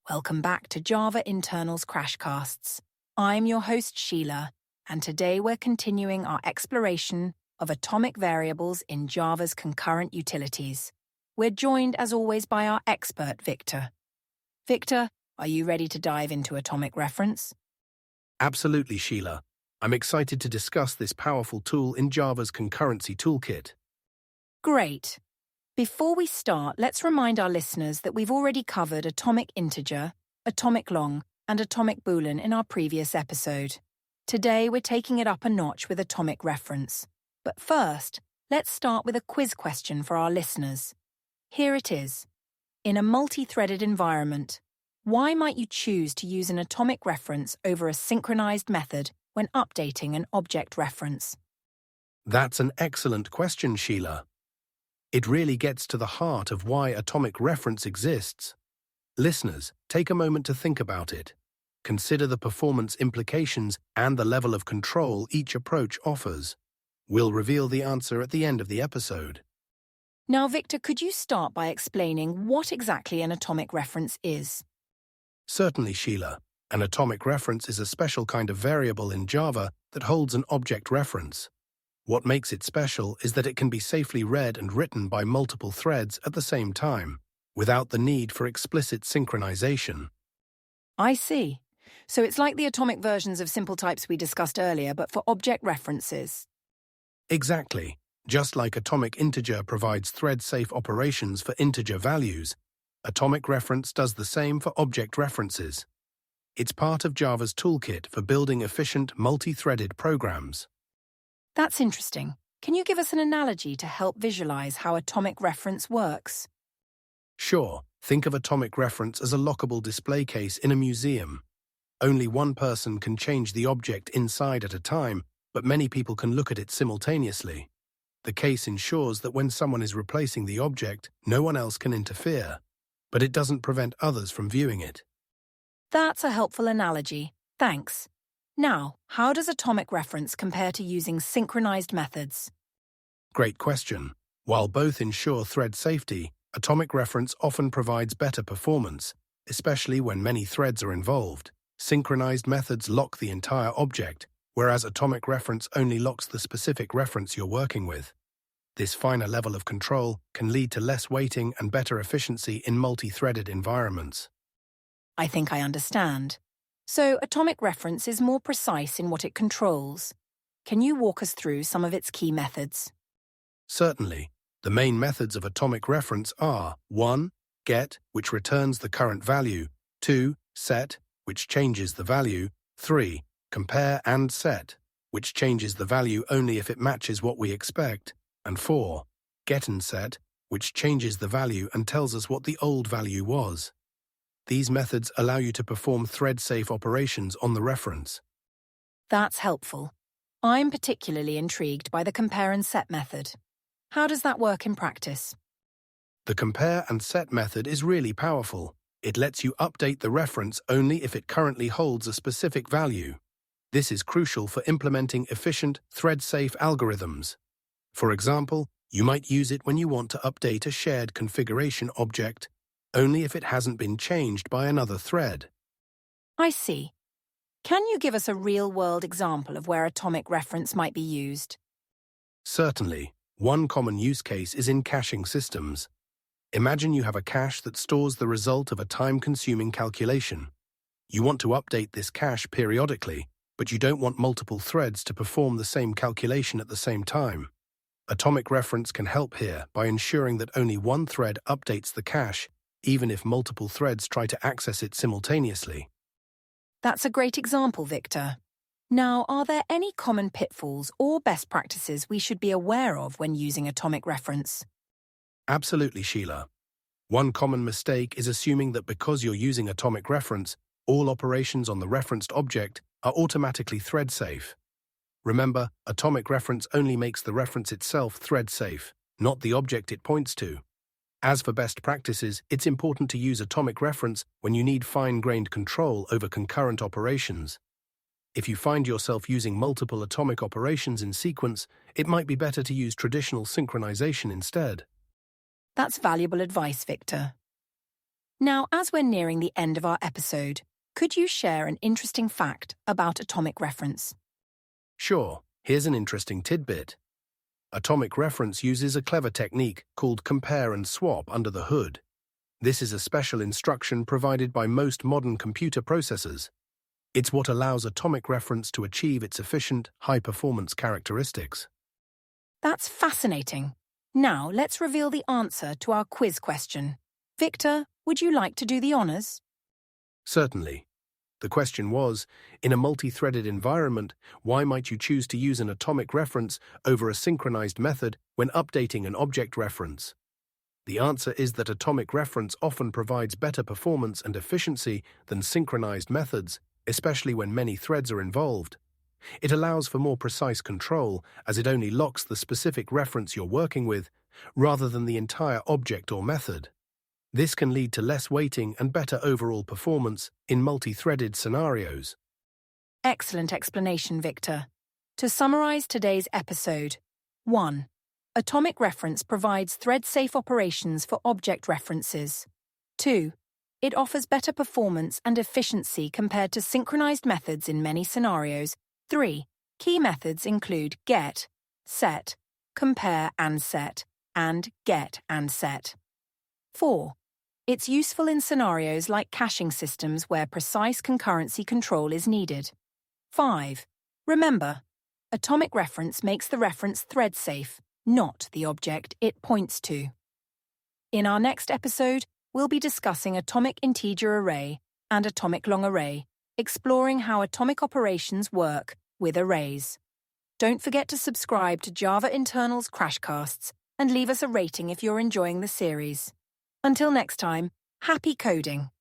Welcome back to Java Internals Crashcasts. I'm your host Sheila, and today we're continuing our exploration of atomic variables in Java's concurrent utilities. We're joined, as always, by our expert, Victor. Victor, are you ready to dive into atomic reference? Absolutely, Sheila. I'm excited to discuss this powerful tool in Java's concurrency toolkit. Great. Before we start, let's remind our listeners that we've already covered atomic integer, atomic long, and atomic boolean in our previous episode. Today, we're taking it up a notch with atomic reference. But first, let's start with a quiz question for our listeners. Here it is. In a multi-threaded environment, why might you choose to use an atomic reference over a synchronized method when updating an object reference? That's an excellent question, Sheila. It really gets to the heart of why atomic reference exists. Listeners, take a moment to think about it. Consider the performance implications and the level of control each approach offers. We'll reveal the answer at the end of the episode. Now, Victor, could you start by explaining what exactly an atomic reference is? Certainly, Sheila. An atomic reference is a special kind of variable in Java that holds an object reference. What makes it special is that it can be safely read and written by multiple threads at the same time, without the need for explicit synchronization. I see. So it's like the atomic versions of simple types we discussed earlier, but for object references. Exactly. Just like atomic integer provides thread-safe operations for integer values, atomic reference does the same for object references. It's part of Java's toolkit for building efficient, multi-threaded programs. That's interesting. Can you give us an analogy to help visualize how atomic reference works? Sure, think of atomic reference as a lockable display case in a museum. Only one person can change the object inside at a time, but many people can look at it simultaneously. The case ensures that when someone is replacing the object, no one else can interfere, but it doesn't prevent others from viewing it. That's a helpful analogy. Thanks. Now, how does atomic reference compare to using synchronized methods? Great question. While both ensure thread safety, atomic reference often provides better performance, especially when many threads are involved. Synchronized methods lock the entire object, whereas atomic reference only locks the specific reference you're working with. This finer level of control can lead to less waiting and better efficiency in multi-threaded environments. I think I understand. So, atomic reference is more precise in what it controls. Can you walk us through some of its key methods? Certainly. The main methods of atomic reference are 1. Get, which returns the current value, 2. Set, which changes the value, 3. Compare and set, which changes the value only if it matches what we expect, and 4. Get and set, which changes the value and tells us what the old value was. These methods allow you to perform thread-safe operations on the reference. That's helpful. I'm particularly intrigued by the compare and set method. How does that work in practice? The compare and set method is really powerful. It lets you update the reference only if it currently holds a specific value. This is crucial for implementing efficient, thread-safe algorithms. For example, you might use it when you want to update a shared configuration object, only if it hasn't been changed by another thread. I see. Can you give us a real-world example of where atomic reference might be used? Certainly. One common use case is in caching systems. Imagine you have a cache that stores the result of a time-consuming calculation. You want to update this cache periodically, but you don't want multiple threads to perform the same calculation at the same time. Atomic reference can help here by ensuring that only one thread updates the cache, even if multiple threads try to access it simultaneously. That's a great example, Victor. Now, are there any common pitfalls or best practices we should be aware of when using atomic reference? Absolutely, Sheila. One common mistake is assuming that because you're using atomic reference, all operations on the referenced object are automatically thread-safe. Remember, atomic reference only makes the reference itself thread-safe, not the object it points to. As for best practices, it's important to use atomic reference when you need fine-grained control over concurrent operations. If you find yourself using multiple atomic operations in sequence, it might be better to use traditional synchronization instead. That's valuable advice, Victor. Now, as we're nearing the end of our episode, could you share an interesting fact about atomic reference? Sure, here's an interesting tidbit. Atomic reference uses a clever technique called compare and swap under the hood. This is a special instruction provided by most modern computer processors. It's what allows atomic reference to achieve its efficient, high-performance characteristics. That's fascinating. Now, let's reveal the answer to our quiz question. Victor, would you like to do the honors? Certainly. The question was, in a multi-threaded environment, why might you choose to use an atomic reference over a synchronized method when updating an object reference? The answer is that atomic reference often provides better performance and efficiency than synchronized methods, especially when many threads are involved. It allows for more precise control, as it only locks the specific reference you're working with, rather than the entire object or method. This can lead to less waiting and better overall performance in multi-threaded scenarios. Excellent explanation, Victor. To summarize today's episode, 1. Atomic reference provides thread-safe operations for object references. 2. It offers better performance and efficiency compared to synchronized methods in many scenarios. 3. Key methods include get, set, compare and set, and get and set. 4. It's useful in scenarios like caching systems where precise concurrency control is needed. 5. Remember, atomic reference makes the reference thread-safe, not the object it points to. In our next episode, we'll be discussing atomic integer array and atomic long array, exploring how atomic operations work with arrays. Don't forget to subscribe to Java Internals Crashcasts and leave us a rating if you're enjoying the series. Until next time, happy coding!